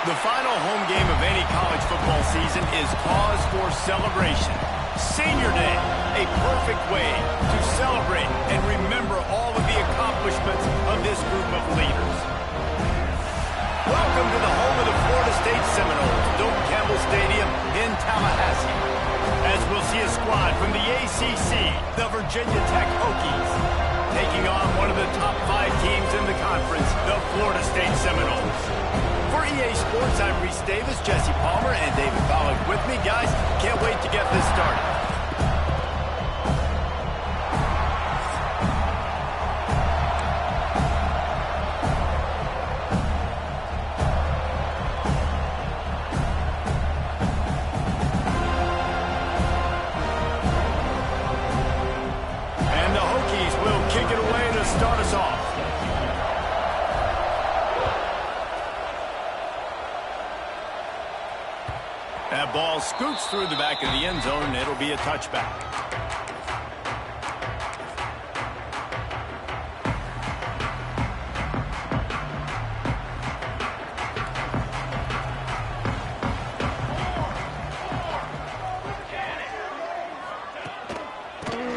The final home game of any college football season is cause for celebration. Senior Day, a perfect way to celebrate and remember all of the accomplishments of this group of leaders. Welcome to the home of the Florida State Seminoles, Doak Campbell Stadium in Tallahassee. As we'll see a squad from the ACC, the Virginia Tech Hokies, taking on one of the top 5 teams in the conference, the Florida State Seminoles. For EA Sports, I'm Reese Davis, Jesse Palmer, and David Pollack with me. Guys, can't wait to get this started. That ball scoots through the back of the end zone, and it'll be a touchback.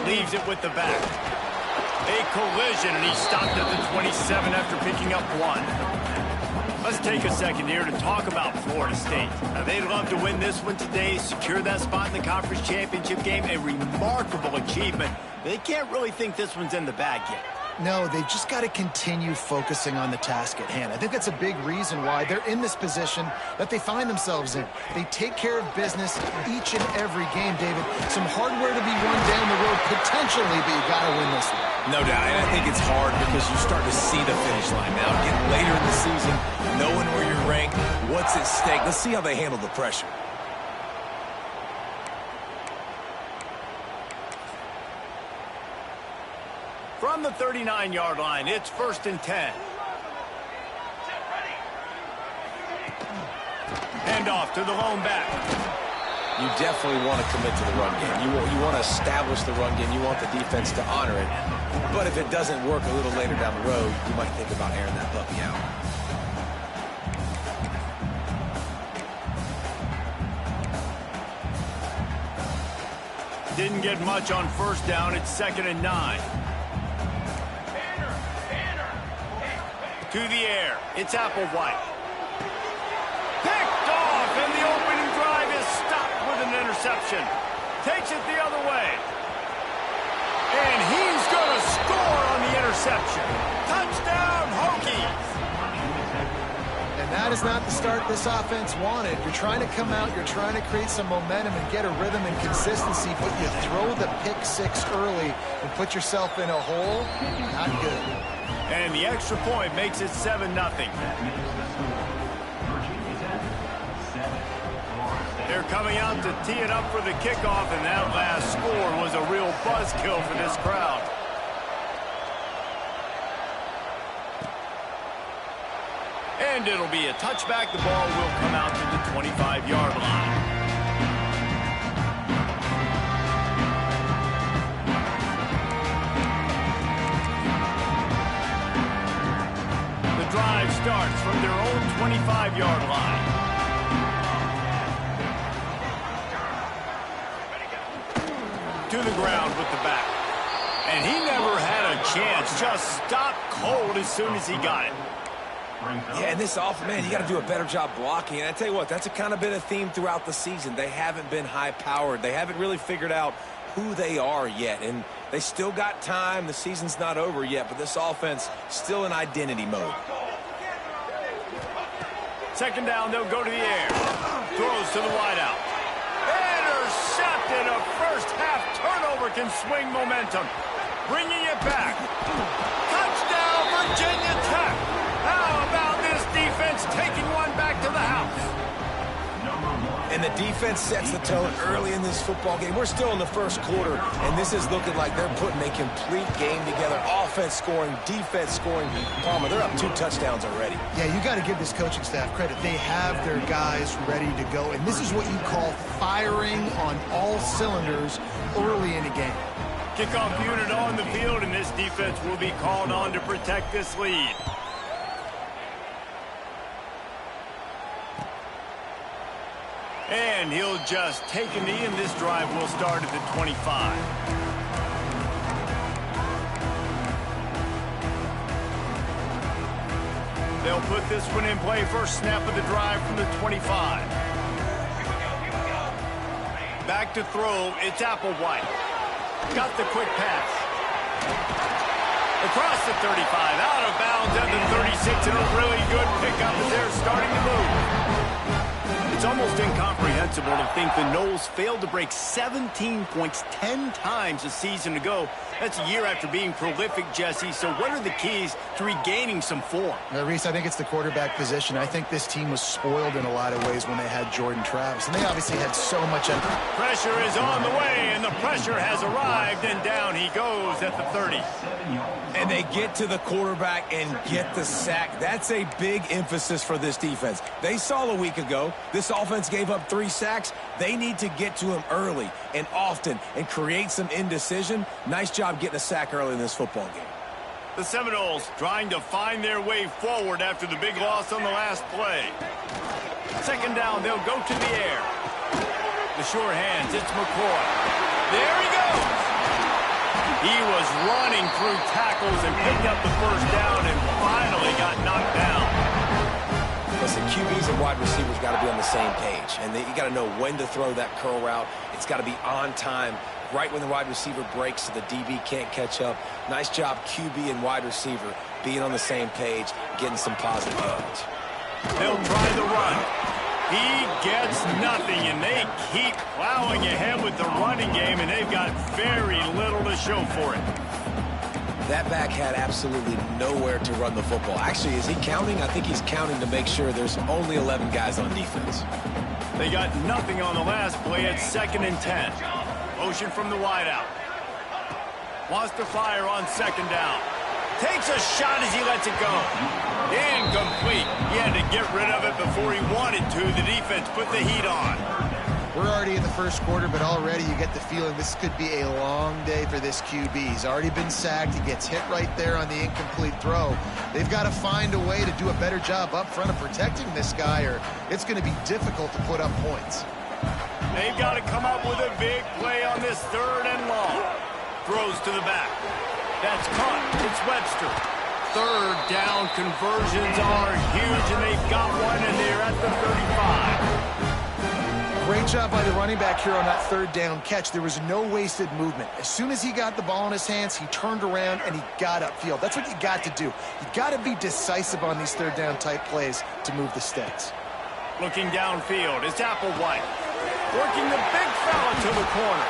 Leaves it with the back. A collision, and he stopped at the 27 after picking up 1. Let's take a second here to talk about Florida State. Now, they'd love to win this one today, secure that spot in the conference championship game, a remarkable achievement. They can't really think this one's in the bag yet. No, they've just got to continue focusing on the task at hand. I think that's a big reason why they're in this position that they find themselves in. They take care of business each and every game, David. Some hardware to be won down the road potentially, but you got to win this one. No doubt, and I think it's hard because you start to see the finish line now. Getting later in the season, knowing where you're ranked, what's at stake. Let's see how they handle the pressure. From the 39-yard line, it's 1st and 10. Hand off to the lone back. You definitely want to commit to the run game. You want to establish the run game. You want the defense to honor it. But if it doesn't work a little later down the road, you might think about airing that puppy out. Didn't get much on 1st down. It's 2nd and 9. To the air. It's Applewhite. Picked off, and the opening drive is stopped with an interception. Takes it the other way. And he's going to score on the interception. Touchdown, Hokies. And that is not the start this offense wanted. You're trying to come out, you're trying to create some momentum and get a rhythm and consistency, but you throw the pick 6 early and put yourself in a hole. Not good. And the extra point makes it 7-0. They're coming out to tee it up for the kickoff, and that last score was a real buzzkill for this crowd. And it'll be a touchback. The ball will come out to the 25-yard line. The drive starts from their own 25-yard line. To the ground with the back. And he never had a chance. Just stopped cold as soon as he got it. Yeah, and this offense, man, you got to do a better job blocking. And I tell you what, that's a kind of been a theme throughout the season. They haven't been high-powered. They haven't really figured out who they are yet. And they still got time. The season's not over yet, but this offense still in identity mode. 2nd down, they'll go to the air. Throws to the wideout. Intercepted. A first-half turnover can swing momentum. Bringing it back. Touchdown, Virginia Tech. How about this defense taking one back to the house? And the defense sets the tone early in this football game. We're still in the 1st quarter, and this is looking like they're putting a complete game together. Offense scoring, defense scoring. Palmer, they're up 2 touchdowns already. Yeah, you got to give this coaching staff credit. They have their guys ready to go, and this is what you call firing on all cylinders early in a game. Kickoff unit on the field, and this defense will be called on to protect this lead. And he'll just take a knee, and this drive will start at the 25. They'll put this one in play. First snap of the drive from the 25. Back to throw. It's Applewhite. Got the quick pass. Across the 35. Out of bounds at the 36. And a really good pickup as they're starting to move. It's almost incomprehensible to think the Noles failed to break 17 points 10 times a season ago. That's a year after being prolific, Jesse. So what are the keys to regaining some form? Reese, I think it's the quarterback position. I think this team was spoiled in a lot of ways when they had Jordan Travis. And they obviously had so much. Pressure is on the way, and the pressure has arrived, and down he goes at the 30. And they get to the quarterback and get the sack. That's a big emphasis for this defense. They saw a week ago, this offense gave up 3 sacks. They need to get to him early and often and create some indecision. Nice job getting a sack early in this football game. The Seminoles trying to find their way forward after the big loss on the last play. Second down, they'll go to the air. The sure hands, it's McCoy. There he goes. He was running through tackles and picked up the first down and finally got knocked down. Listen, QBs and wide receivers got to be on the same page, and you got to know when to throw that curl route. It's got to be on time, right when the wide receiver breaks so the DB can't catch up. Nice job, QB and wide receiver, being on the same page, getting some positive yards. They'll try the run. He gets nothing, and they keep plowing ahead with the running game, and they've got very little to show for it. That back had absolutely nowhere to run the football. Actually, is he counting? I think he's counting to make sure there's only 11 guys on defense. They got nothing on the last play. It's 2nd and 10. Motion from the wideout. Wants to fire on 2nd down. Takes a shot as he lets it go. Incomplete. He had to get rid of it before he wanted to. The defense put the heat on. We're already in the first quarter, but already you get the feeling this could be a long day for this QB. He's already been sacked. He gets hit right there on the incomplete throw. They've got to find a way to do a better job up front of protecting this guy, or it's going to be difficult to put up points. They've got to come up with a big play on this 3rd and long. Throws to the back. That's caught. It's Webster. 3rd down conversions are huge, and they've got one, and they're at the 35. Great job by the running back here on that 3rd down catch. There was no wasted movement. As soon as he got the ball in his hands, he turned around and he got upfield. That's what you got to do. You got to be decisive on these 3rd down type plays to move the sticks. Looking downfield, it's Applewhite. Working the big fella to the corner.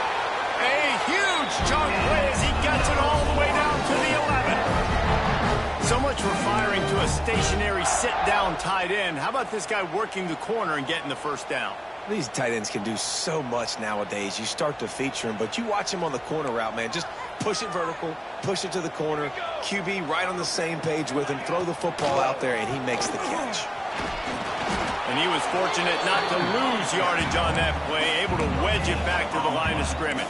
A huge chunk play as he gets it all the way down to the 11. So much for firing to a stationary sit-down tight end. How about this guy working the corner and getting the first down? These tight ends can do so much nowadays. You start to feature them, but you watch him on the corner route, man. Just push it vertical, push it to the corner. QB right on the same page with him. Throw the football out there, and he makes the catch. And he was fortunate not to lose yardage on that play, able to wedge it back to the line of scrimmage.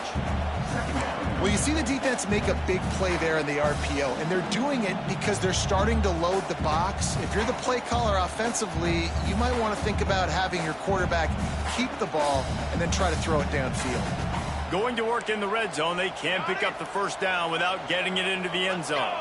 Well, you see the defense make a big play there in the RPO, and they're doing it because they're starting to load the box. If you're the play caller offensively, you might want to think about having your quarterback keep the ball and then try to throw it downfield. Going to work in the red zone, they can pick up the first down without getting it into the end zone.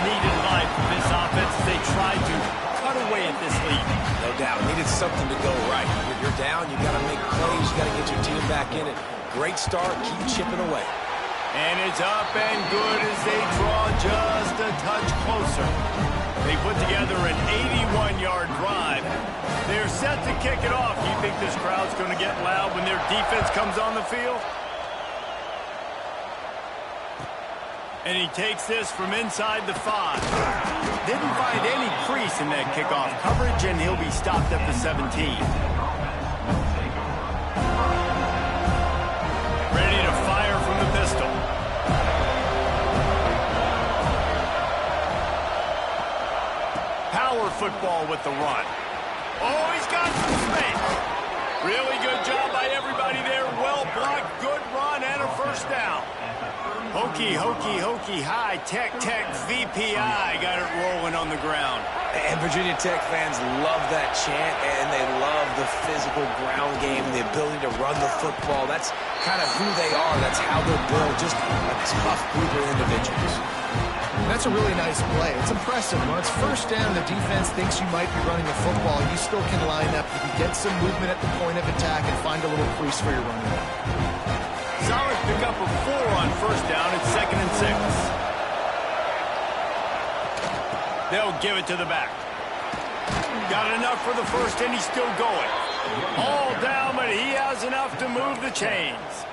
Needed life for this offense as they tried to cut away at this lead. No doubt. Needed something to go right. You're down. You got to make plays. You got to get your team back in it. Great start. Keep chipping away. And it's up and good as they draw just a touch closer. They put together an 81-yard drive. They're set to kick it off. Do you think this crowd's going to get loud when their defense comes on the field? And he takes this from inside the 5. Didn't find any crease in that kickoff coverage, and he'll be stopped at the 17. Ready to fire from the pistol. Power football with the run. Oh, he's got some space. Really good job by everybody there. Well blocked. Good first down. Hokey, hokey, hokey, high, tech, VPI got it rolling on the ground. And Virginia Tech fans love that chant, and they love the physical ground game, the ability to run the football. That's kind of who they are. That's how they're built, just a tough group of individuals. That's a really nice play. It's impressive. When it's first down, the defense thinks you might be running the football. You still can line up. You can get some movement at the point of attack and find a little crease for your running back. Solid pickup of 4 on first down. It's 2nd and 6. They'll give it to the back. Got enough for the first, and he's still going. All down, but he has enough to move the chains.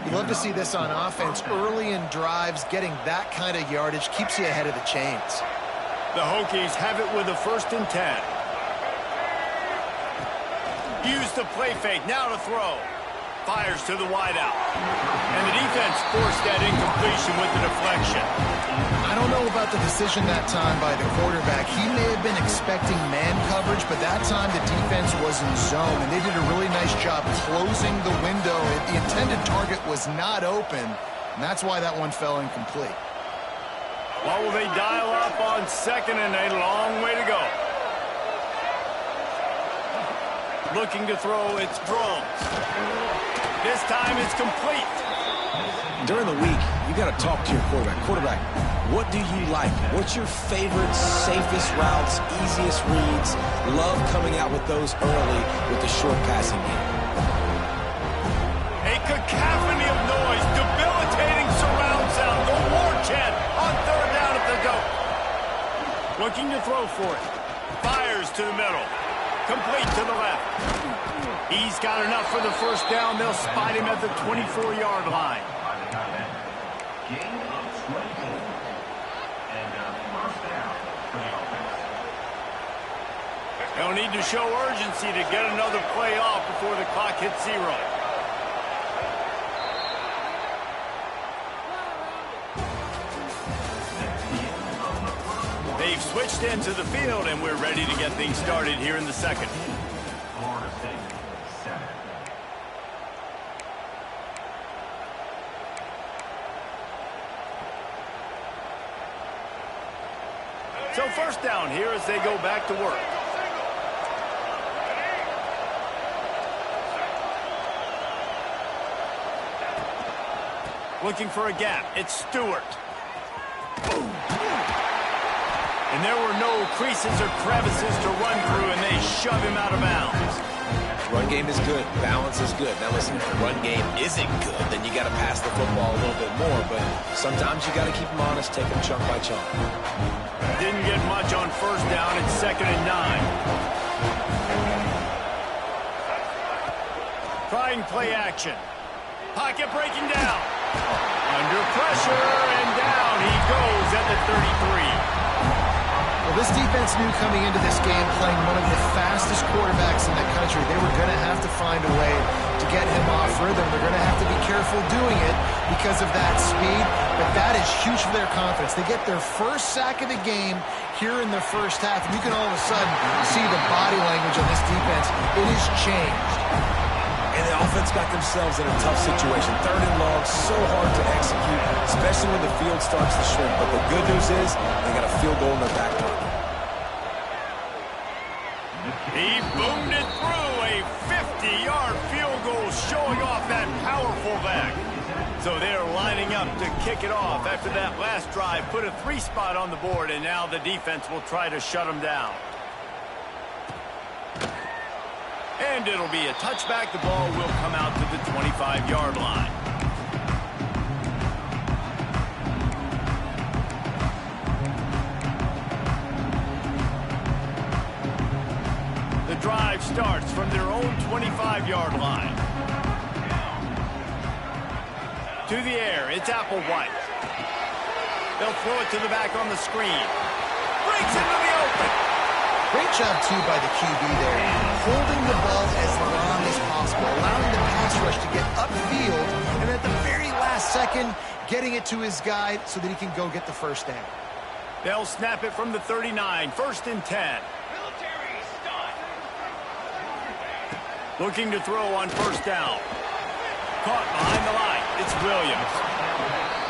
You love to see this on offense. Early in drives, getting that kind of yardage keeps you ahead of the chains. The Hokies have it with a 1st and 10. Use the play fake. Now to throw. Fires to the wideout. And the defense forced that incompletion with the deflection. I don't know about the decision that time by the quarterback. He may have been expecting man coverage, but that time the defense was in zone, and they did a really nice job closing the window. The intended target was not open, and that's why that one fell incomplete. What will they dial up on 2nd and a long way to go? Looking to throw, it's Drones. This time it's complete. During the week, you got to talk to your quarterback. Quarterback, what do you like? What's your favorite, safest routes, easiest reads? Love coming out with those early with the short passing game. A cacophony of noise, debilitating surround sound. The war chant on 3rd down at the goat. Looking to throw for it. Fires to the middle. Complete to the left. He's got enough for the first down. They'll spot him at the 24-yard line. They'll need to show urgency to get another play off before the clock hits 0. They've switched into the field, and we're ready to get things started here in the 2nd. So first down here as they go back to work. Looking for a gap. It's Stewart. And there were no creases or crevices to run through, and they shove him out of bounds. Run game is good. Balance is good. Now listen, if the run game isn't good, then you got to pass the football a little bit more. But sometimes you got to keep them honest, take them chunk by chunk. Didn't get much on first down. It's 2nd and 9. Trying play action. Pocket breaking down. Under pressure, and down he goes at the 33. Well, this defense knew coming into this game, playing one of the fastest quarterbacks in the country, they were going to have to find a way to get him off rhythm. They're going to have to be careful doing it because of that speed, but that is huge for their confidence. They get their first sack of the game here in the first half, and you can all of a sudden see the body language on this defense. It has changed. And the offense got themselves in a tough situation. 3rd and long, so hard to execute, especially when the field starts to shrink. But the good news is they got a field goal in their back pocket. He boomed it through. A 50-yard field goal showing off that powerful leg. So they're lining up to kick it off after that last drive. Put a 3 spot on the board, and now the defense will try to shut them down. And it'll be a touchback. The ball will come out to the 25-yard line. The drive starts from their own 25-yard line. To the air, it's Applewhite. They'll throw it to the back on the screen. Breaks into the open. Great job, too, by the QB there, holding the ball as long as possible, allowing the pass rush to get upfield, and at the very last second, getting it to his guy so that he can go get the first down. They'll snap it from the 39, 1st and 10. Looking to throw on first down. Caught behind the line. It's Williams.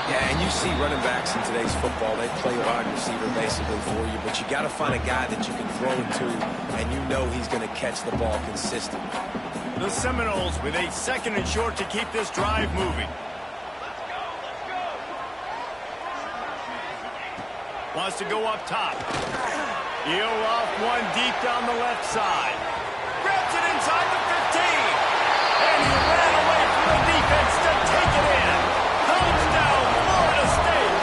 Yeah, and you see running backs in today's football, they play wide receiver basically for you, but you got to find a guy that you can throw it to, and you know he's going to catch the ball consistently. The Seminoles with a 2nd and short to keep this drive moving. Wants to go up top. He'll off one deep down the left side. Grabs it inside the 15. And he ran away from the defense to take it in. Touchdown, Florida State.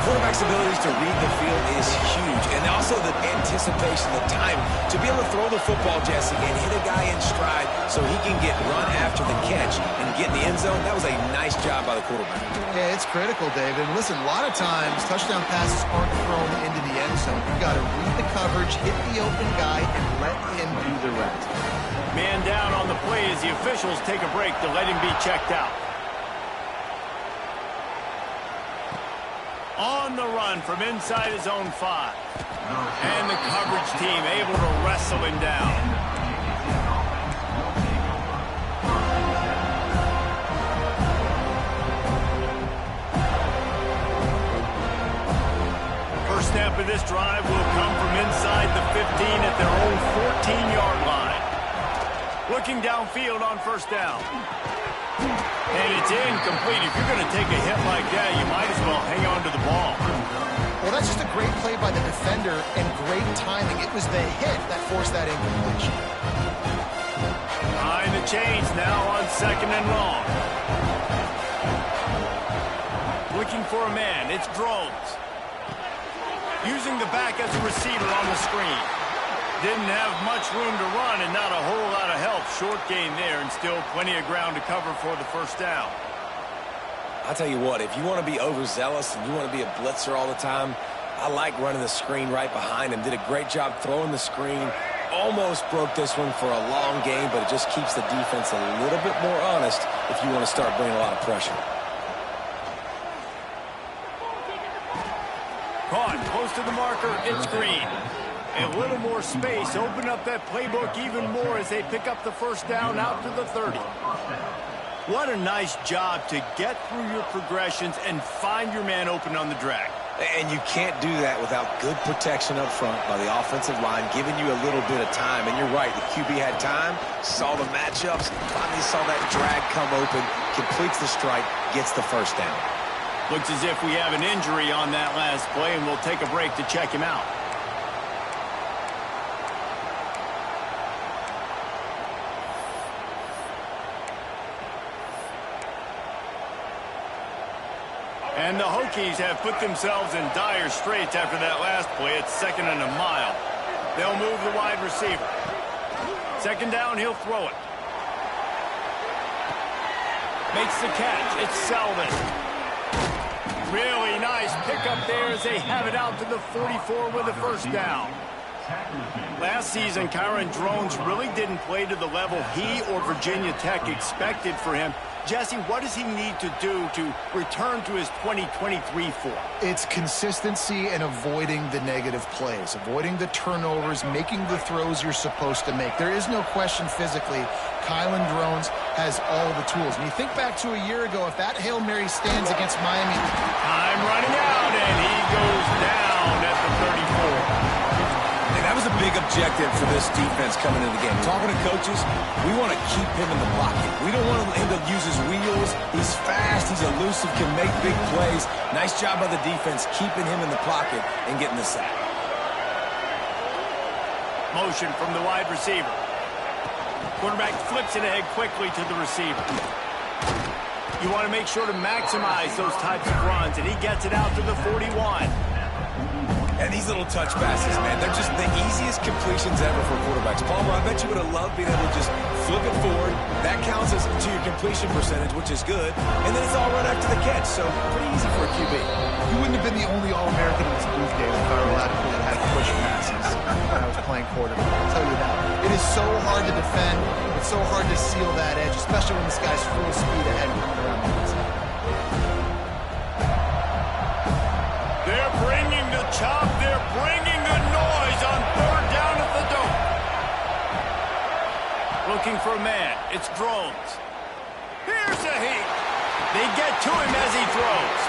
Quarterback's abilities to read the field is huge, and also the anticipation, the time to be able to throw the football, Jesse, and hit a guy in stride so he can get run after the catch and get in the end zone. That was a nice job by the quarterback. Yeah, it's critical, David. And listen, a lot of times touchdown passes aren't thrown into the end zone. You've got to read the coverage, hit the open guy, and let him do the rest. Man down on the play as the officials take a break to let him be checked out. On the run from inside his own 5. And the coverage team able to wrestle him down. First snap of this drive will come from inside the 15 at their own 14-yard line. Looking downfield on first down. And it's incomplete. If you're going to take a hit like that, you might as well hang on to the ball. Well, that's just a great play by the defender and great timing. It was the hit that forced that incompletion. Behind the chains now on 2nd and long. Looking for a man. It's Drones. Using the back as a receiver on the screen. Didn't have much room to run and not a whole lot of help. Short gain there and still plenty of ground to cover for the first down. I'll tell you what, if you want to be overzealous and you want to be a blitzer all the time, I like running the screen right behind him. Did a great job throwing the screen. Almost broke this one for a long game, but it just keeps the defense a little bit more honest if you want to start bringing a lot of pressure. Caught close to the marker. It's Green. A little more space. Open up that playbook even more as they pick up the first down out to the 30. What a nice job to get through your progressions and find your man open on the drag. And you can't do that without good protection up front by the offensive line, giving you a little bit of time. And you're right, the QB had time, saw the matchups, finally saw that drag come open, completes the strike, gets the first down. Looks as if we have an injury on that last play, and we'll take a break to check him out. And the Hokies have put themselves in dire straits after that last play. It's 2nd and a mile. They'll move the wide receiver. 2nd down, he'll throw it. Makes the catch. It's Selvin. Really nice pickup there as they have it out to the 44 with a first down. Last season, Kyron Drones really didn't play to the level he or Virginia Tech expected for him. Jesse, what does he need to do to return to his 2023 form? It's consistency and avoiding the negative plays, avoiding the turnovers, making the throws you're supposed to make. There is no question physically, Kyron Drones has all the tools. And you think back to a year ago, if that Hail Mary stands against Miami. Time running out, and he goes down at the 34. That was a big objective for this defense coming into the game. Talking to coaches, we want to keep him in the pocket. We don't want him to use his wheels. He's fast, he's elusive, can make big plays. Nice job by the defense keeping him in the pocket and getting the sack. Motion from the wide receiver. Quarterback flips it ahead quickly to the receiver. You want to make sure to maximize those types of runs, and he gets it out to the 41. And these little touch passes, man, they're just the easiest completions ever for quarterbacks. Palmer, I bet you would have loved being able to just flip it forward. That counts as to your completion percentage, which is good. And then it's all right after the catch, so pretty easy for a QB. You wouldn't have been the only All-American in this booth, David, if I were allowed to that had push passes when I was playing quarterback. I'll tell you that. It is so hard to defend. It's so hard to seal that edge, especially when this guy's full speed ahead coming around the inside. They're bringing the chop. They're bringing the noise on 3rd down at the Dome. Looking for a man. It's Drones. Here's a heat. They get to him as he throws.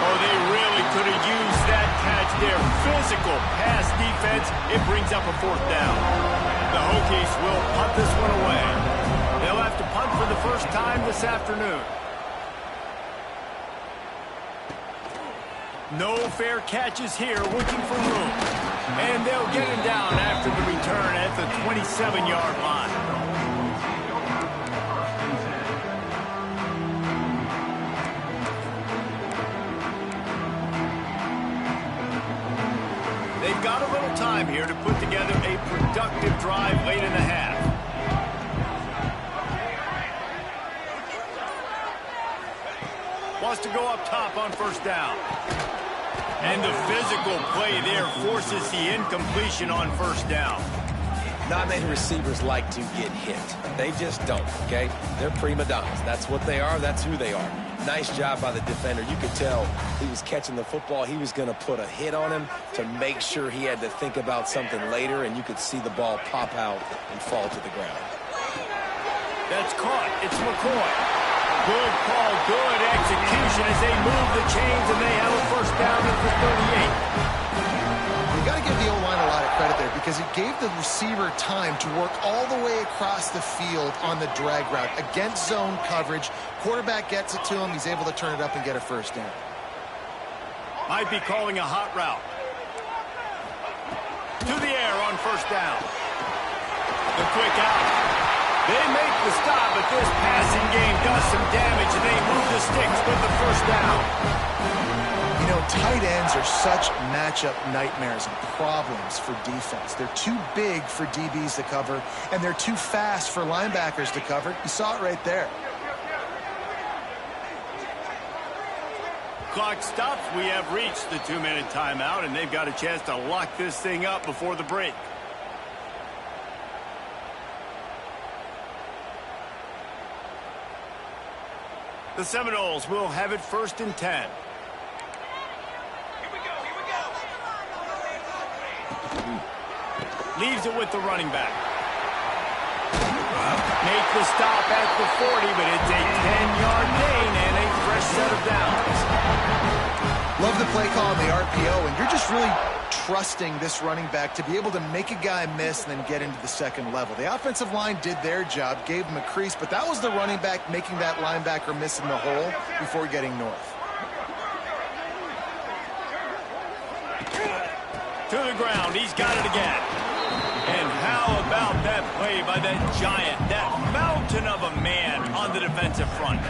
Oh, they really could have used that catch there. Physical pass defense. It brings up a 4th down. The Hokies will punt this one away. They'll have to punt for the first time this afternoon. No fair catches here, looking for room. And they'll get him down after the return at the 27-yard line. They've got a little time here to put together a productive drive late in the half. Wants to go up top on 1st down. And the physical play there forces the incompletion on 1st down. Not many receivers like to get hit. They just don't, okay? They're prima donnas. That's what they are. That's who they are. Nice job by the defender. You could tell he was catching the football. He was going to put a hit on him to make sure he had to think about something later, and you could see the ball pop out and fall to the ground. That's caught. It's McCoy. Good call, good execution as they move the chains, and they have a 1st down at the 38. You got to give the O-line a lot of credit there because it gave the receiver time to work all the way across the field on the drag route against zone coverage. Quarterback gets it to him. He's able to turn it up and get a 1st down. Might be calling a hot route. To the air on 1st down. The quick out. They make the stop, but this passing game does some damage, and they move the sticks with the 1st down. You know, tight ends are such matchup nightmares and problems for defense. They're too big for DBs to cover, and they're too fast for linebackers to cover. You saw it right there. Clock stops. We have reached the 2-minute timeout, and they've got a chance to lock this thing up before the break. The Seminoles will have it 1st and 10. Leaves it with the running back. Make the stop at the 40, but it's a 10-yard gain and a fresh set of downs. Love the play call on the RPO, and you're just really trusting this running back to be able to make a guy miss and then get into the 2nd level. The offensive line did their job, gave him a crease, but that was the running back making that linebacker miss in the hole before getting north. To the ground, he's got it again. And how about that play by that giant, that mountain of a man on the defensive front?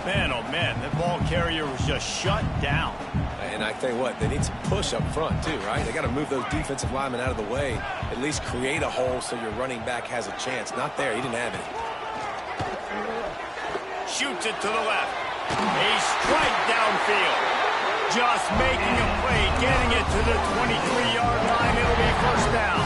Man, oh man, that ball carrier was just shut down. And I tell you what, they need some push up front too, right? They got to move those defensive linemen out of the way, at least create a hole so your running back has a chance. Not there, he didn't have any. Shoots it to the left. A strike downfield. Just making a play, getting it to the 23-yard line. It'll be 1st down.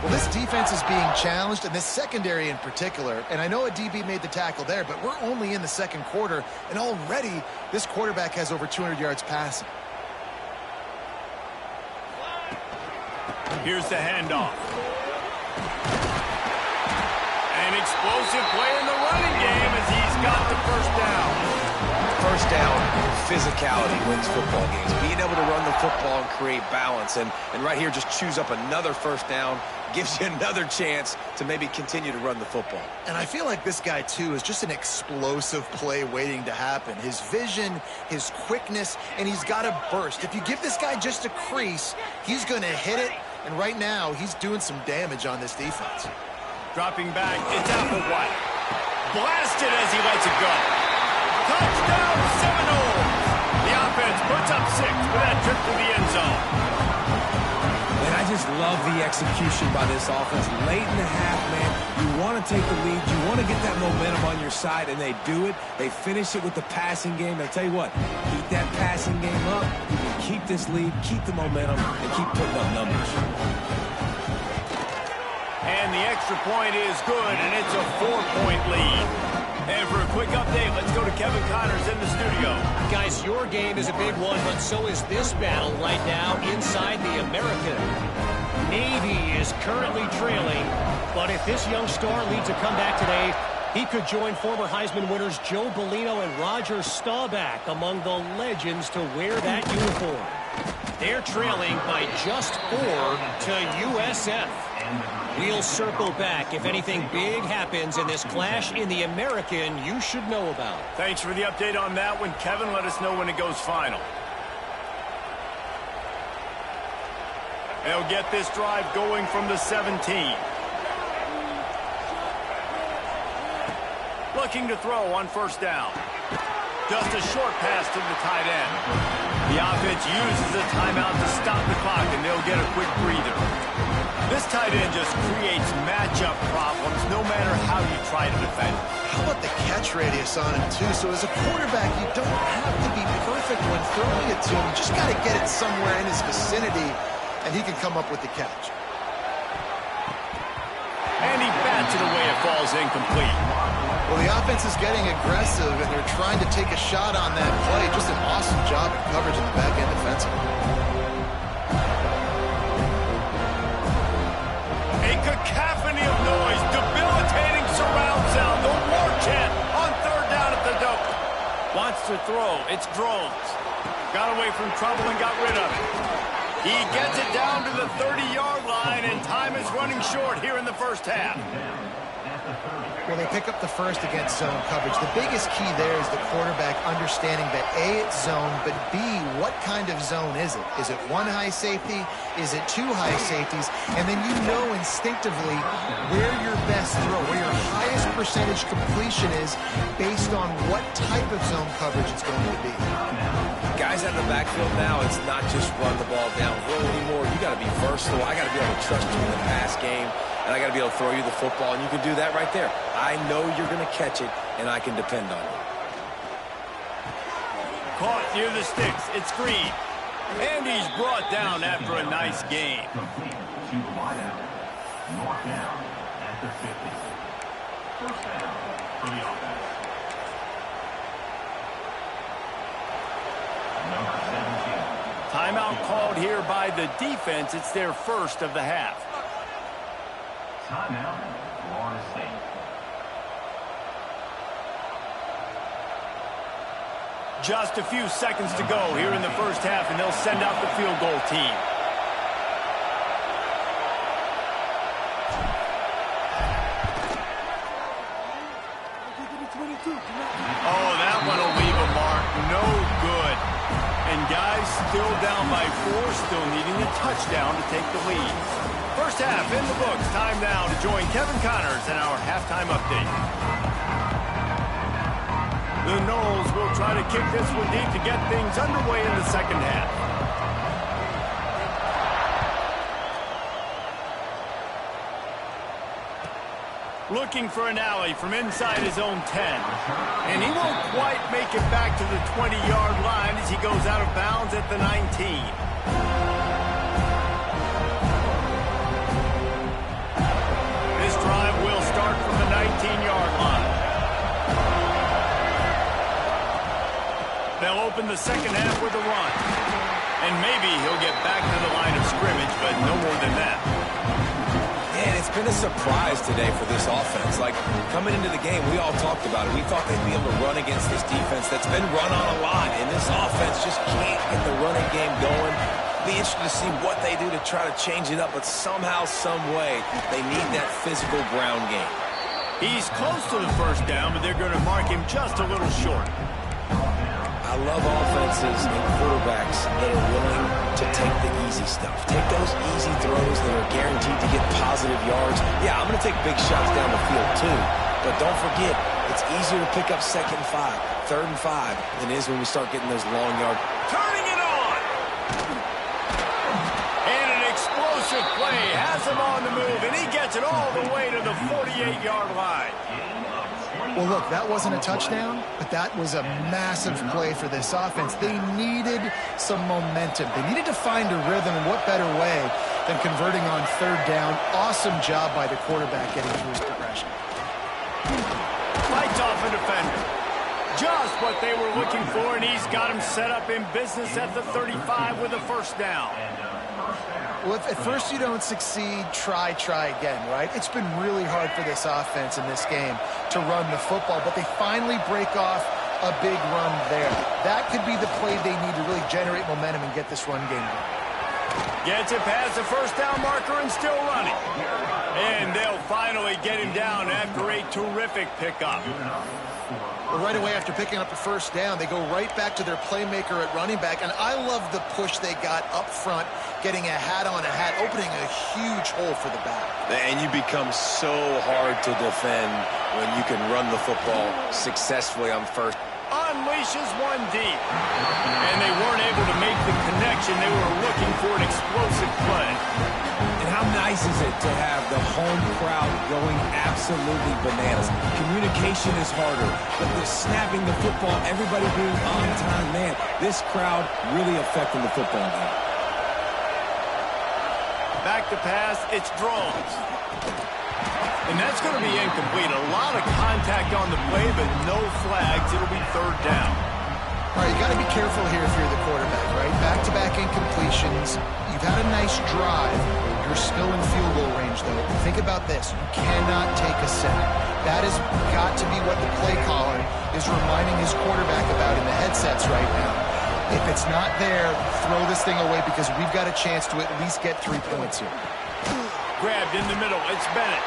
Well, this defense is being challenged, and this secondary in particular, and I know a DB made the tackle there, but we're only in the 2nd quarter, and already this quarterback has over 200 yards passing. Here's the handoff. An explosive play in the running game as he's got the 1st down. 1st down, physicality wins football games. Being able to run the football and create balance, and right here just choose up another 1st down, gives you another chance to maybe continue to run the football. And I feel like this guy, too, is just an explosive play waiting to happen. His vision, his quickness, and he's got a burst. If you give this guy just a crease, he's going to hit it, and right now he's doing some damage on this defense. Dropping back, it's Applewhite. Blasted as he lets it go. Touchdown, Seminoles! The offense puts up 6 for that trip to the end zone. And I just love the execution by this offense. Late in the half, man, you want to take the lead. You want to get that momentum on your side, and they do it. They finish it with the passing game. I tell you what, keep that passing game up. You can keep this lead, keep the momentum, and keep putting up numbers. And the extra point is good, and it's a 4-point lead. And for a quick update, let's go to Kevin Connors in the studio. Guys, your game is a big one, but so is this battle right now inside the American. Navy is currently trailing, but if this young star leads a comeback today, He could join former Heisman winners Joe Bellino and Roger Staubach among the legends to wear that uniform. They're trailing by just 4 to USF. We'll circle back if anything big happens in this clash in the American you should know about. Thanks for the update on that one, Kevin. Let us know when it goes final. They'll get this drive going from the 17. Looking to throw on first down. Just a short pass to the tight end. The offense uses a timeout to stop the clock, and they'll get a quick breather. This tight end just creates matchup problems no matter how you try to defend. How about the catch radius on him, too? So as a quarterback, you don't have to be perfect when throwing it to him. You just got to get it somewhere in his vicinity, and he can come up with the catch. And he bats it away. It falls incomplete. Well, the offense is getting aggressive, and they're trying to take a shot on that play. Just an awesome job of coverage in the back end defensively. A cacophony of noise, debilitating surround sound. The war chant on third down at the dope. Wants to throw. It's Drones. Got away from trouble and got rid of it. He gets it down to the 30-yard line, and time is running short here in the first half. Well, they pick up the first against zone coverage. The biggest key there is the quarterback understanding that A, it's zone, but B, what kind of zone is it? Is it one high safety? Is it two high safeties? And then you know instinctively where your best throw, where your highest percentage completion is based on what type of zone coverage it's going to be. Guys out of the backfield now, it's not just run the ball downhill anymore. You got to be versatile. I got to be able to trust you in the pass game. And I got to be able to throw you the football, and you can do that right there. I know you're going to catch it, and I can depend on you. Caught near the sticks. It's Green. And he's brought down after a nice game. Timeout called here by the defense. It's their first of the half. Timeout, Florida State. Just a few seconds to go here in the first half, and they'll send out the field goal team. Oh, that one will leave a mark. No good. And guys, still down by 4, still needing a touchdown to take the lead. First half in the books. Time now to join Kevin Connors in our halftime update. The Noles will try to kick this one deep to get things underway in the second half. Looking for an alley from inside his own 10. And he won't quite make it back to the 20-yard line as he goes out of bounds at the 19. Drive will start from the 19-yard line. They'll open the second half with a run. And maybe he'll get back to the line of scrimmage, but no more than that. And it's been a surprise today for this offense. Like, coming into the game, we all talked about it. We thought they'd be able to run against this defense that's been run on a lot. And this offense just can't get the running game going. Be interested to see what they do to try to change it up, but somehow, some way, they need that physical ground game. He's close to the first down, but they're going to mark him just a little short. I love offenses and quarterbacks that are willing to take the easy stuff. Take those easy throws that are guaranteed to get positive yards. Yeah, I'm going to take big shots down the field too, but don't forget, it's easier to pick up 2nd and 5, 3rd and 5 than it is when we start getting those long yards. Turning it on! And an explosive play has him on the move, and he gets it all the way to the 48-yard line. Well, look, that wasn't a touchdown, but that was a massive play for this offense. They needed some momentum. They needed to find a rhythm, and what better way than converting on 3rd down. Awesome job by the quarterback getting through his progression. Fights off a defender. Just what they were looking for, and he's got him set up in business at the 35 with a first down. Well, if at first you don't succeed, try again, right? It's been really hard for this offense in this game to run the football, but they finally break off a big run there. That could be the play they need to really generate momentum and get this run game going. Gets it past the first down marker and still running. And they'll finally get him down after a terrific pickup. Well, right away after picking up the first down, they go right back to their playmaker at running back. And I love the push they got up front, getting a hat on a hat, opening a huge hole for the back. And you become so hard to defend when you can run the football successfully on first. Unleashes one deep. And they weren't able to make the connection. They were looking for an explosive play. And how nice is it to have the home crowd going absolutely bananas? Communication is harder, but they're snapping the football, everybody being on time. Man, this crowd really affecting the football game. Back to pass, it's Drones. And that's going to be incomplete. A lot of contact on the play, but no flags. It'll be third down. All right, you got to be careful here if you're the quarterback, right? Back-to-back incompletions. You've had a nice drive. You're still in field goal range, though. Think about this. You cannot take a sack. That has got to be what the play caller is reminding his quarterback about in the headsets right now. If it's not there, throw this thing away because we've got a chance to at least get 3 points here. Grabbed in the middle. It's Bennett.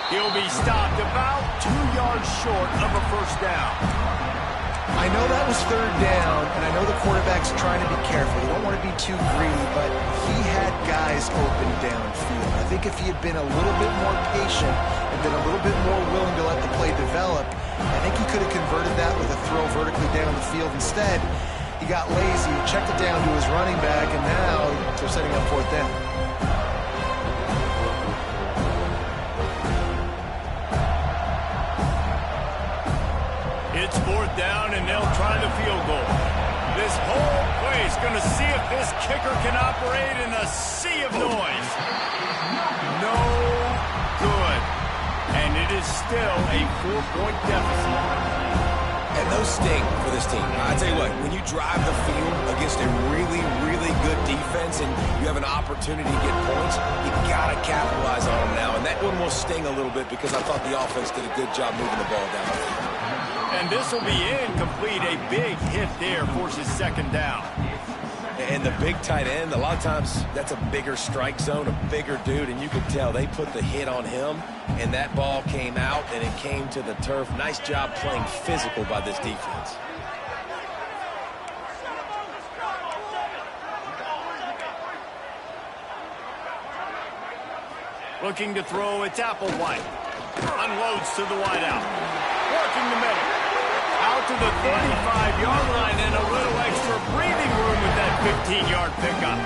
He'll be stopped about 2 yards short of a first down. I know that was third down, and I know the quarterback's trying to be careful. You don't want to be too greedy, but he had guys open downfield. I think if he had been a little bit more patient and been a little bit more willing to let the play develop, I think he could have converted that with a throw vertically down the field. Instead, he got lazy, checked it down to his running back, and now they're setting up fourth down. It's fourth down, and they'll try the field goal. This whole place going to see if this kicker can operate in a sea of noise. No good. And it is still a 4-point deficit. And those sting for this team. I tell you what, when you drive the field against a really, really good defense and you have an opportunity to get points, you got to capitalize on them now. And that one will sting a little bit because I thought the offense did a good job moving the ball down. And this will be incomplete. A big hit there forces second down. And the big tight end, a lot of times that's a bigger strike zone, a bigger dude, and you could tell they put the hit on him, and that ball came out, and it came to the turf. Nice job playing physical by this defense. Looking to throw, it's Applewhite. Unloads to the wideout. Working the middle. Out to the 35-yard line and a little extra breathing room with that 15-yard pickup.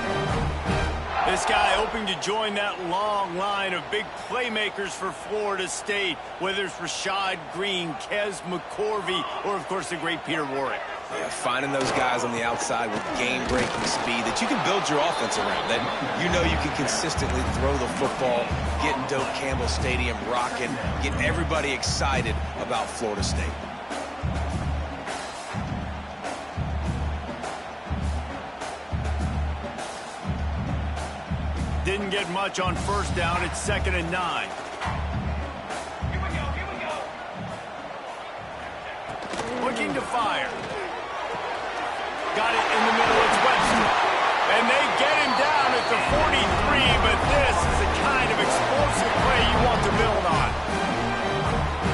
This guy hoping to join that long line of big playmakers for Florida State, whether it's Rashad Green, Kez McCorvey, or, of course, the great Peter Warrick. Yeah, finding those guys on the outside with game-breaking speed that you can build your offense around, that you know you can consistently throw the football, get in Doak Campbell Stadium rocking, get everybody excited about Florida State. Didn't get much on first down. It's 2nd and 9. Looking to fire. Got it in the middle. It's Webster. And they get him down at the 43, but this is the kind of explosive play you want to build on.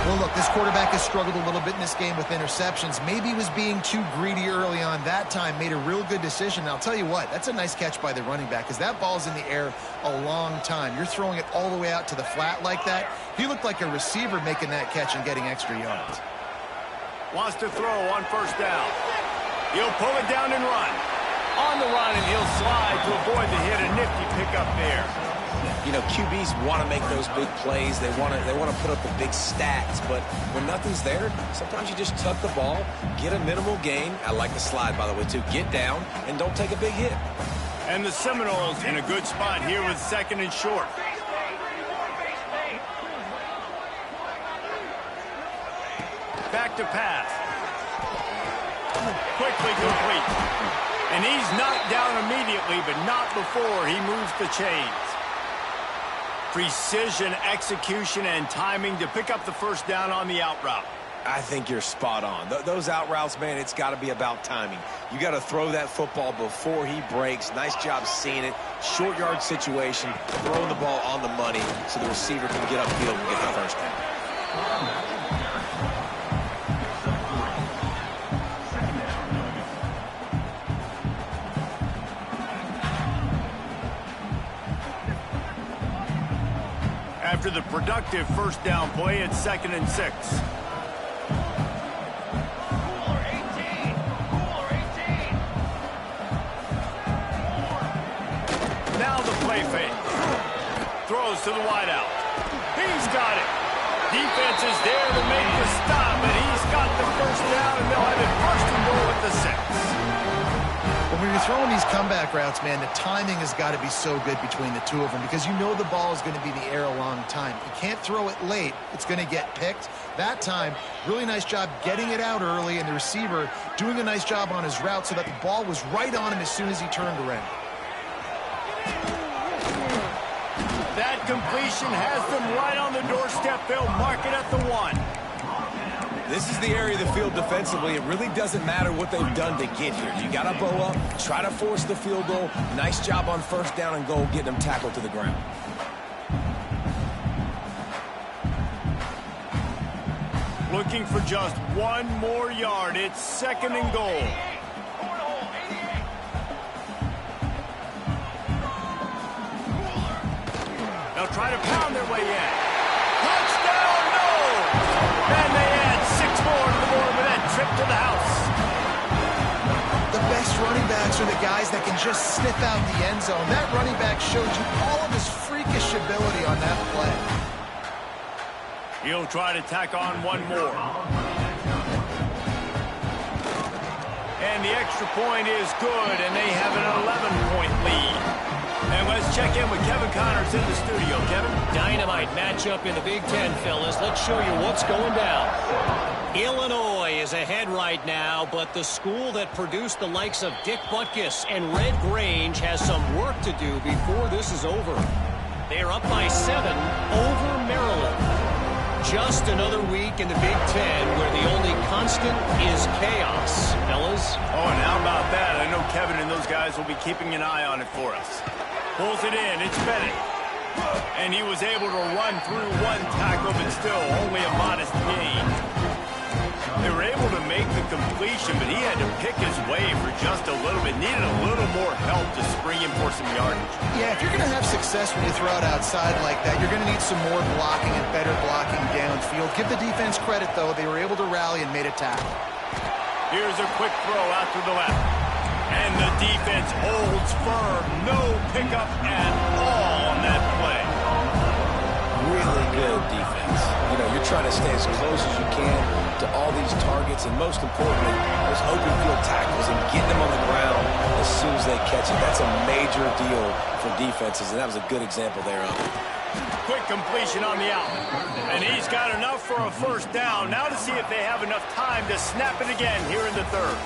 Well, look, this quarterback has struggled a little bit in this game with interceptions. Maybe he was being too greedy early on that time, made a real good decision. And I'll tell you what, that's a nice catch by the running back because that ball's in the air a long time. You're throwing it all the way out to the flat like that. He looked like a receiver making that catch and getting extra yards. Wants to throw on first down. He'll pull it down and run. On the run, and he'll slide to avoid the hit. A nifty pickup there. You know, QBs want to make those big plays. They want to put up the big stats. But when nothing's there, sometimes you just tuck the ball, get a minimal gain. I like the slide, by the way, too. Get down and don't take a big hit. And the Seminoles in a good spot here with 2nd and short. Back to pass. Quickly complete. And he's knocked down immediately, but not before he moves the chains. Precision, execution, and timing to pick up the first down on the out route. I think you're spot on. Those out routes, man, it's got to be about timing. You got to throw that football before he breaks. Nice job seeing it. Short yard situation, throwing the ball on the money so the receiver can get upfield and get the first down. After the productive first down play, it's 2nd and 6. Now the play fake. Throws to the wideout. He's got it. Defense is there to make the stop, and he's got the first down, and they'll have it 1st and goal at the 6. When you're throwing these comeback routes, man, the timing has got to be so good between the two of them because you know the ball is going to be in the air a long time. You can't throw it late. It's going to get picked. That time, really nice job getting it out early, and the receiver doing a nice job on his route so that the ball was right on him as soon as he turned around. That completion has them right on the doorstep. They'll mark it at the 1. This is the area of the field defensively. It really doesn't matter what they've done to get here. You got to bow up, try to force the field goal. Nice job on first down and goal, getting them tackled to the ground. Looking for just 1 more yard. It's 2nd and goal. They'll try to pound their way in. Touchdown, no! And they add 6 more to the board with that trip to the house. The best running backs are the guys that can just sniff out the end zone. That running back showed you all of his freakish ability on that play. He'll try to tack on 1 more. And the extra point is good, and they have an 11-point lead. And let's check in with Kevin Connors in the studio. Kevin? Dynamite matchup in the Big Ten, fellas. Let's show you what's going down. Illinois is ahead right now, but the school that produced the likes of Dick Butkus and Red Grange has some work to do before this is over. They're up by 7 over Maryland. Just another week in the Big Ten where the only constant is chaos, fellas. Oh, and how about that? I know Kevin and those guys will be keeping an eye on it for us. Pulls it in. It's Bennett. And he was able to run through 1 tackle, but still only a modest gain. They were able to make the completion, but he had to pick his way for just a little bit. Needed a little more help to spring him for some yardage. Yeah, if you're going to have success when you throw it outside like that, you're going to need some more blocking and better blocking downfield. Give the defense credit, though. They were able to rally and made a tackle. Here's a quick throw out to the left. And the defense holds firm. No pickup at all on that play. Really good defense. You know, you're trying to stay as close as you can to all these targets, and most importantly, those open field tackles and getting them on the ground as soon as they catch it. That's a major deal for defenses, and that was a good example there of it. Quick completion on the out. And he's got enough for a first down. Now to see if they have enough time to snap it again here in the 3rd.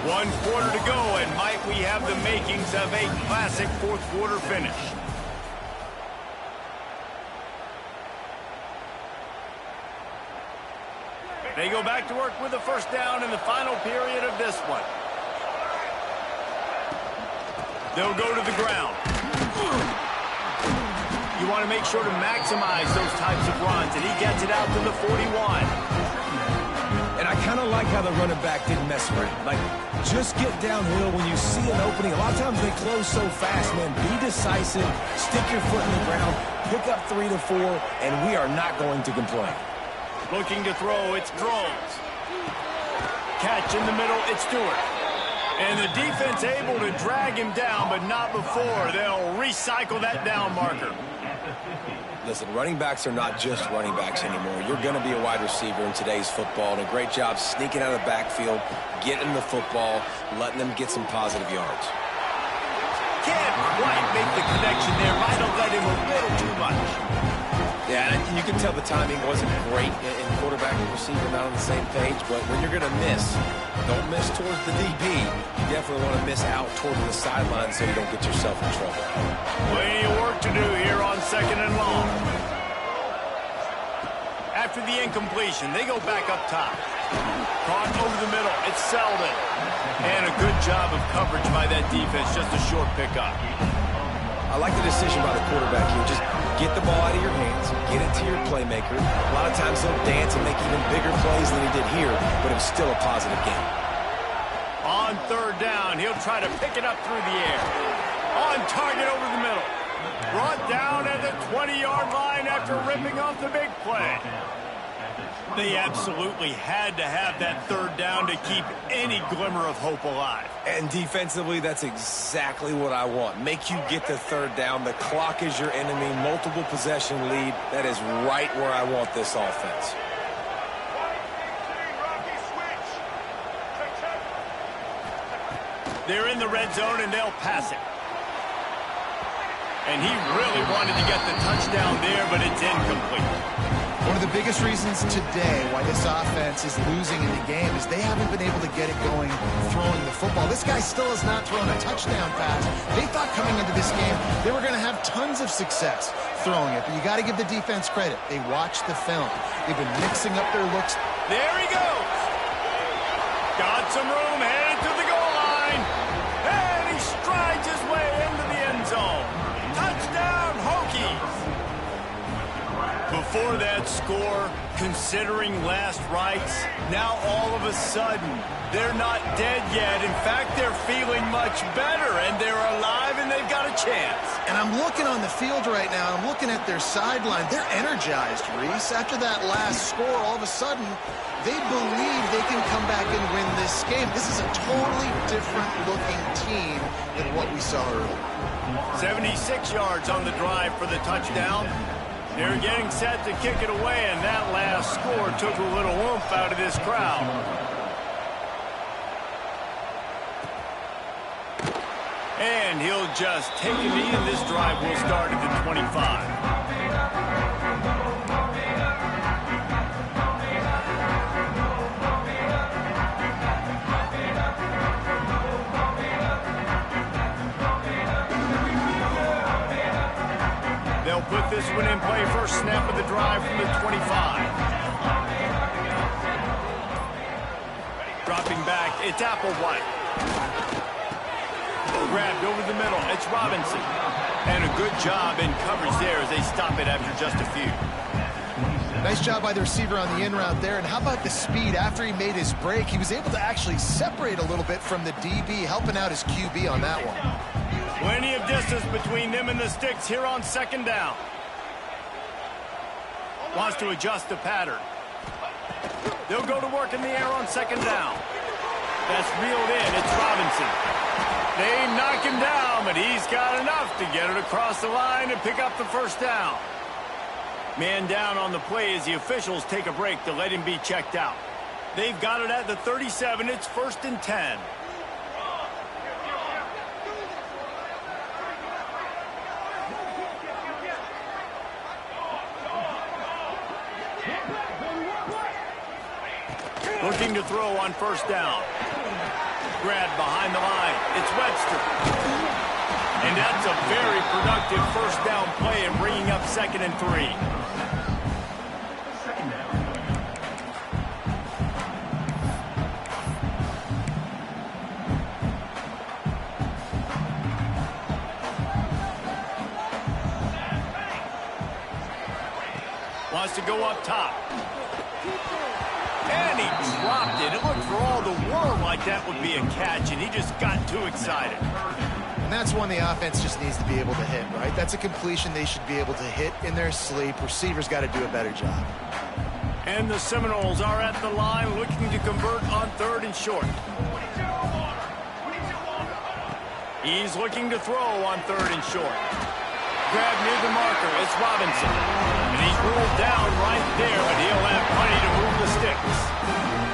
1 quarter to go, and might we have the makings of a classic 4th quarter finish. They go back to work with the first down in the final period of this one. They'll go to the ground. You want to make sure to maximize those types of runs, and he gets it out to the 41. And I kind of like how the running back didn't mess around. Like, just get downhill when you see an opening. A lot of times they close so fast, man. Be decisive, stick your foot in the ground, pick up 3 to 4, and we are not going to complain. Looking to throw, it's Drones. Catch in the middle, it's Stewart. And the defense able to drag him down, but not before. They'll recycle that down marker. Listen, running backs are not just running backs anymore. You're going to be a wide receiver in today's football, and a great job sneaking out of the backfield, getting the football, letting them get some positive yards. Can't quite make the connection there. Might have let him a little too much. Yeah, and you can tell the timing wasn't great in quarterback and receiver not on the same page, but when you're going to miss, don't miss towards the DB. You definitely want to miss out toward the sideline so you don't get yourself in trouble. Plenty of work to do here on 2nd and long. After the incompletion, they go back up top. Caught over the middle. It's Selden. And a good job of coverage by that defense. Just a short pickup. I like the decision by the quarterback here. Just get the ball out of your hands, get it to your playmaker. A lot of times he'll dance and make even bigger plays than he did here, but it was still a positive game. On 3rd down, he'll try to pick it up through the air. On target over the middle. Brought down at the 20-yard line after ripping off the big play. They absolutely had to have that 3rd down to keep any glimmer of hope alive. And defensively, that's exactly what I want. Make you get the 3rd down. The clock is your enemy. Multiple possession lead. That is right where I want this offense. They're in the red zone, and they'll pass it. And he really wanted to get the touchdown there, but it's incomplete. One of the biggest reasons today why this offense is losing in the game is they haven't been able to get it going throwing the football. This guy still has not thrown a touchdown pass. They thought coming into this game they were going to have tons of success throwing it, but you got to give the defense credit. They watched the film. They've been mixing up their looks. There he goes. Got some room, headed to the goal line. And he strides his way into the end zone. Touchdown, Hokies. Before that score, considering last rites, now all of a sudden, they're not dead yet. In fact, they're feeling much better, and they're alive, and they've got a chance. And I'm looking on the field right now. I'm looking at their sideline. They're energized, Reese. After that last score, all of a sudden, they believe they can come back and win this game. This is a totally different-looking team than what we saw earlier. 76 yards on the drive for the touchdown. They're getting set to kick it away, and that last score took a little oomph out of this crowd. And he'll just take a knee, and this drive will start at the 25. They'll put this one in play. First snap of the drive from the 25. Dropping back, it's Applewhite. Grabbed over the middle, it's Robinson. And a good job in coverage there as they stop it after just a few. Nice job by the receiver on the in route there. And how about the speed? After he made his break, he was able to actually separate a little bit from the DB, helping out his QB on that one. Plenty of distance between them and the sticks here on 2nd down. Wants to adjust the pattern. They'll go to work in the air on 2nd down. That's reeled in. It's Robinson. They knock him down, but he's got enough to get it across the line and pick up the first down. Man down on the play as the officials take a break to let him be checked out. They've got it at the 37. It's 1st and 10. Looking to throw on 1st down. Grabbed behind the line. It's Webster. And that's a very productive 1st down play and bringing up 2nd and 3. Wants to go up top. And he dropped it. It looked for all the world like that would be a catch, and he just got too excited. And that's one the offense just needs to be able to hit, right? That's a completion they should be able to hit in their sleep. Receivers got to do a better job. And the Seminoles are at the line looking to convert on 3rd and short. He's looking to throw on 3rd and short. Grab near the marker. It's Robinson. And he's ruled down right there, but he'll have plenty to move the sticks.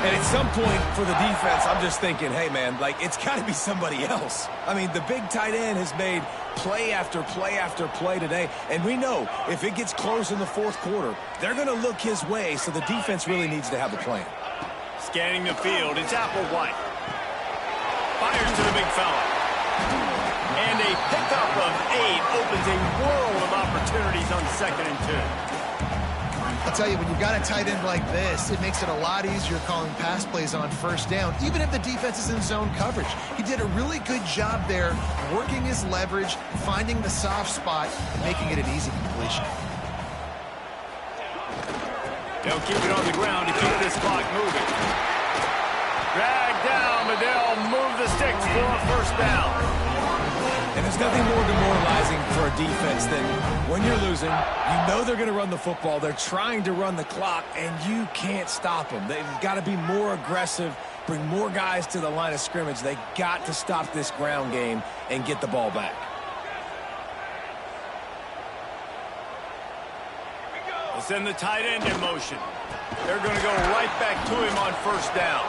And at some point for the defense, I'm just thinking, hey, man, like, it's got to be somebody else. I mean, the big tight end has made play after play after play today. And we know if it gets close in the fourth quarter, they're going to look his way, so the defense really needs to have a plan. Scanning the field, it's Applewhite. Fires to the big fella. And a pickup of 8 opens a world of opportunities on 2nd and 2. I'll tell you, when you've got a tight end like this, it makes it a lot easier calling pass plays on 1st down, even if the defense is in zone coverage. He did a really good job there, working his leverage, finding the soft spot, and making it an easy completion. They'll keep it on the ground to keep this clock moving. Drag down, but they'll move the sticks for a 1st down. And there's nothing more demoralizing for a defense than when you're losing, you know they're going to run the football, they're trying to run the clock, and you can't stop them. They've got to be more aggressive, bring more guys to the line of scrimmage. They got to stop this ground game and get the ball back. They'll send the tight end in motion. They're going to go right back to him on 1st down.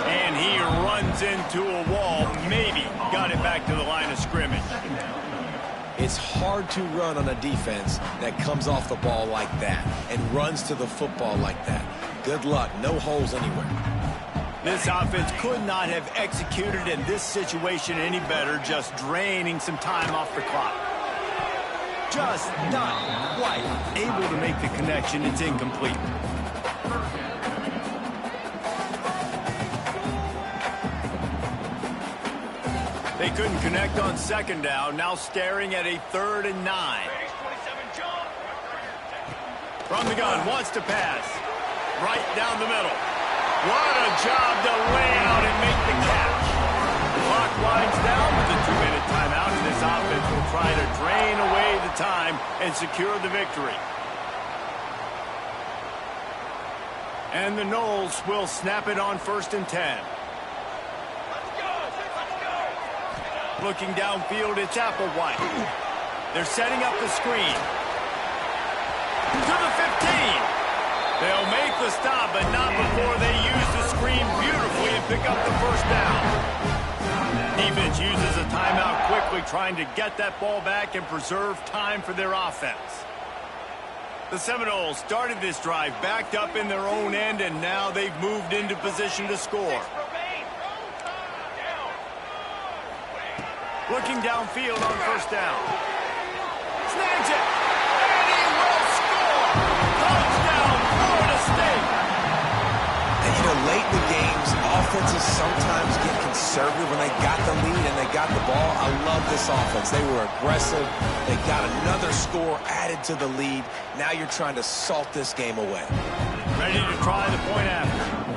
And he runs into a wall, maybe got it back to the line of scrimmage. It's hard to run on a defense that comes off the ball like that and runs to the football like that. Good luck, no holes anywhere. This offense could not have executed in this situation any better, just draining some time off the clock. Just not quite able to make the connection. It's incomplete. They couldn't connect on 2nd down, now staring at a 3rd and 9. From the gun, wants to pass. Right down the middle. What a job to lay out and make the catch. The clock winds down with a 2-minute timeout, and this offense will try to drain away the time and secure the victory. And the Noles will snap it on 1st and 10. Looking downfield, it's Applewhite. They're setting up the screen. To the 15. They'll make the stop, but not before they use the screen beautifully and pick up the 1st down. Defense uses a timeout quickly, trying to get that ball back and preserve time for their offense. The Seminoles started this drive backed up in their own end, and now they've moved into position to score. Looking downfield on 1st down. Snags it. And he will score. Touchdown, Florida State. And, you know, late in the games, offenses sometimes get conservative when they got the lead and they got the ball. I love this offense. They were aggressive. They got another score added to the lead. Now you're trying to salt this game away. Ready to try the point after.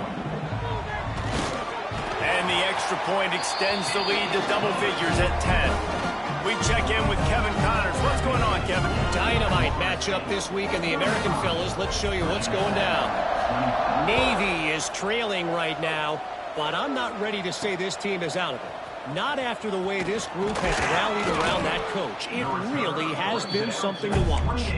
And the extra point extends the lead to double figures at 10. We check in with Kevin Connors. What's going on, Kevin? Dynamite matchup this week in the American, fellas. Let's show you what's going down. Navy is trailing right now, but I'm not ready to say this team is out of it. Not after the way this group has rallied around that coach. It really has been something to watch.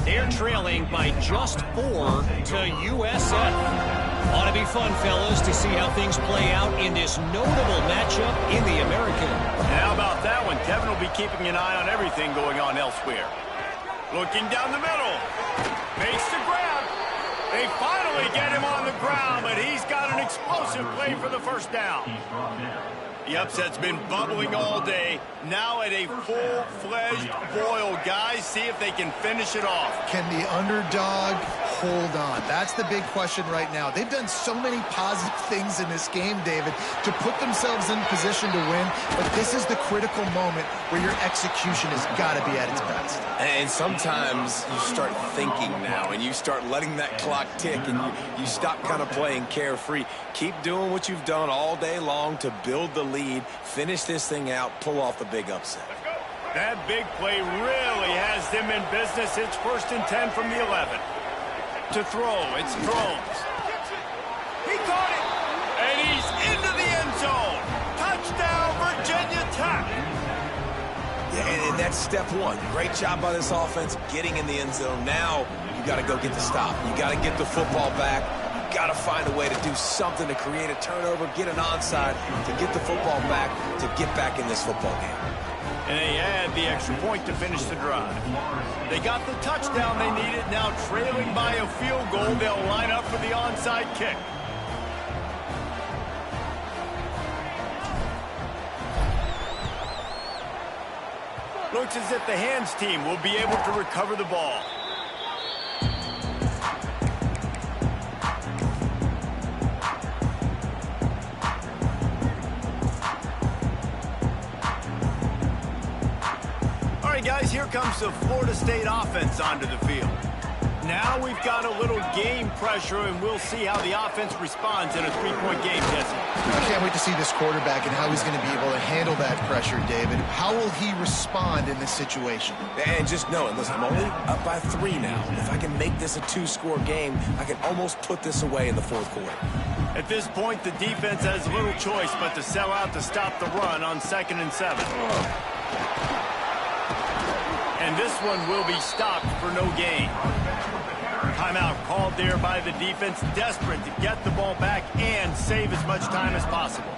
They're trailing by just 4 to USF. Ought to be fun, fellas, to see how things play out in this notable matchup in the American. And how about that one? Kevin will be keeping an eye on everything going on elsewhere. Looking down the middle. Makes the grab. They finally get him on the ground, but he's got an explosive play for the 1st down. The upset's been bubbling all day. Now at a full-fledged boil. Guys, see if they can finish it off. Can the underdog hold on? That's the big question right now. They've done so many positive things in this game, David, to put themselves in position to win. But this is the critical moment where your execution has got to be at its best. And sometimes you start thinking now, and you start letting that clock tick, and you stop kind of playing carefree. Keep doing what you've done all day long to build the lead, finish this thing out, pull off the big upset. That big play really has them in business. It's 1st and 10 from the 11. To throw, it's Thrones. He caught it, and he's into the end zone. Touchdown, Virginia Tech. Yeah, and that's step one. Great job by this offense getting in the end zone. Now you got to go get the stop. You got to get the football back. got to find a way to do something to create a turnover, get an onside, to get the football back, to get back in this football game. And they add the extra point to finish the drive. They got the touchdown they needed. Now trailing by a field goal, they'll line up for the onside kick. Looks as if the hands team will be able to recover the ball. All right, guys, here comes the Florida State offense onto the field. Now we've got a little game pressure, and we'll see how the offense responds in a three-point game, Jesse. I can't wait to see this quarterback and how he's going to be able to handle that pressure, David. How will he respond in this situation? And just knowing, listen, I'm only up by 3 now. If I can make this a 2-score game, I can almost put this away in the fourth quarter. At this point, the defense has little choice but to sell out to stop the run on 2nd and 7. And this one will be stopped for no gain. Timeout called there by the defense, desperate to get the ball back and save as much time as possible.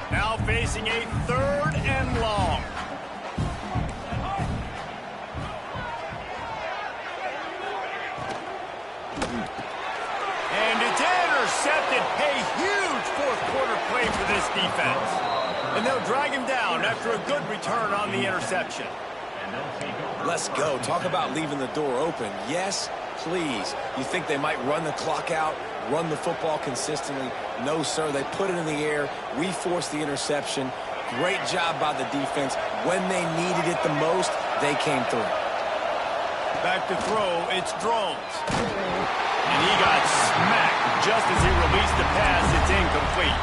Now facing a 3rd and long. And it's intercepted. A huge fourth-quarter play for this defense. And they'll drag him down after a good return on the interception. Let's go. Talk about leaving the door open. Yes, please. You think they might run the clock out, run the football consistently? No, sir. They put it in the air. We forced the interception. Great job by the defense. When they needed it the most, they came through. Back to throw. It's Drones. And he got smacked just as he released the pass. It's incomplete.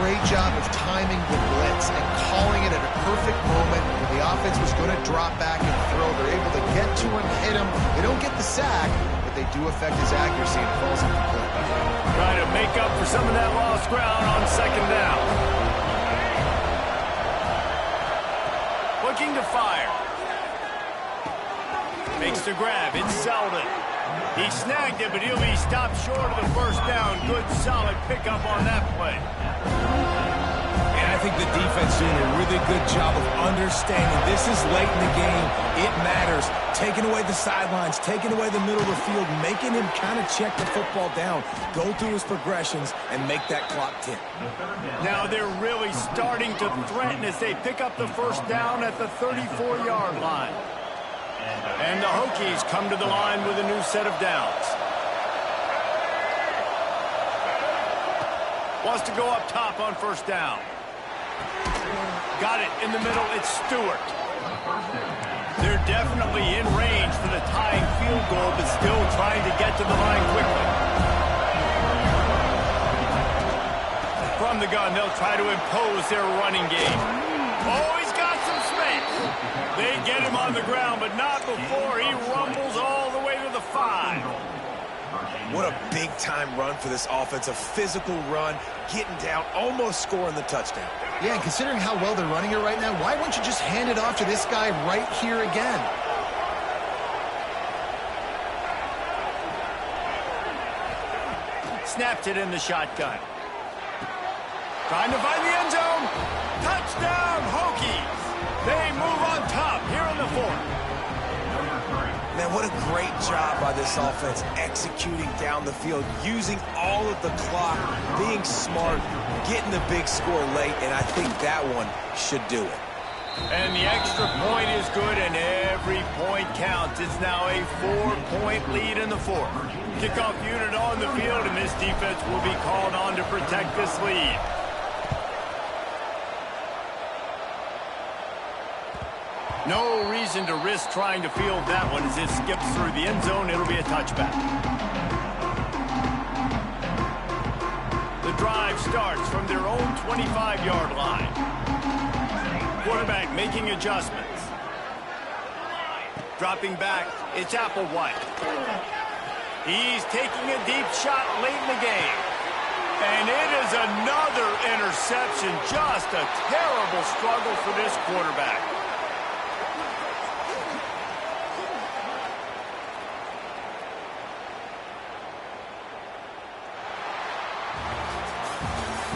Great job of timing the blitz and calling it at a perfect moment where the offense was going to drop back and throw. They're able to get to him, hit him. They don't get the sack, but they do affect his accuracy and it falls incomplete. Trying to make up for some of that lost ground on 2nd down. Looking to fire. Makes the grab. It's Selden. He snagged it, but he'll be stopped short of the 1st down. Good, solid pickup on that play. And I think the defense doing a really good job of understanding this is late in the game. It matters. Taking away the sidelines, taking away the middle of the field, making him kind of check the football down, go through his progressions, and make that clock tick. Now they're really starting to threaten as they pick up the 1st down at the 34-yard line. And the Hokies come to the line with a new set of downs. Wants to go up top on 1st down. Got it in the middle. It's Stewart. They're definitely in range for the tying field goal, but still trying to get to the line quickly. From the gun, they'll try to impose their running game. Oh, he's got some space. They get him on the ground, but not before he rumbles all the way to the 5. What a big-time run for this offense. A physical run, getting down, almost scoring the touchdown. Yeah, and considering how well they're running it right now, why wouldn't you just hand it off to this guy right here again? Snapped it in the shotgun. Trying to find the end zone. Touchdown, Hokies. They move on top here in the 4th. Man, what a great job by this offense executing down the field, using all of the clock, being smart, getting the big score late, and I think that one should do it. And the extra point is good, and every point counts. It's now a 4-point lead in the 4th. Kickoff unit on the field, and this defense will be called on to protect this lead. No reason to risk trying to field that one as it skips through the end zone. It'll be a touchback. The drive starts from their own 25-yard line. Quarterback making adjustments. Dropping back, it's Applewhite. He's taking a deep shot late in the game. And it is another interception. Just a terrible struggle for this quarterback.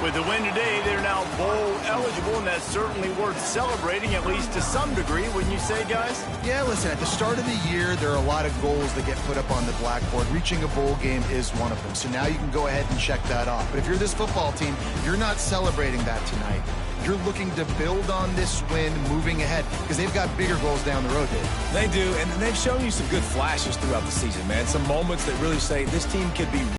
With the win today, they're now bowl eligible, and that's certainly worth celebrating, at least to some degree, wouldn't you say, guys? Yeah, listen, at the start of the year, there are a lot of goals that get put up on the blackboard. Reaching a bowl game is one of them. So now you can go ahead and check that off. But if you're this football team, you're not celebrating that tonight. You're looking to build on this win moving ahead because they've got bigger goals down the road, Dave. They do, and they've shown you some good flashes throughout the season, man. Some moments that really say this team could be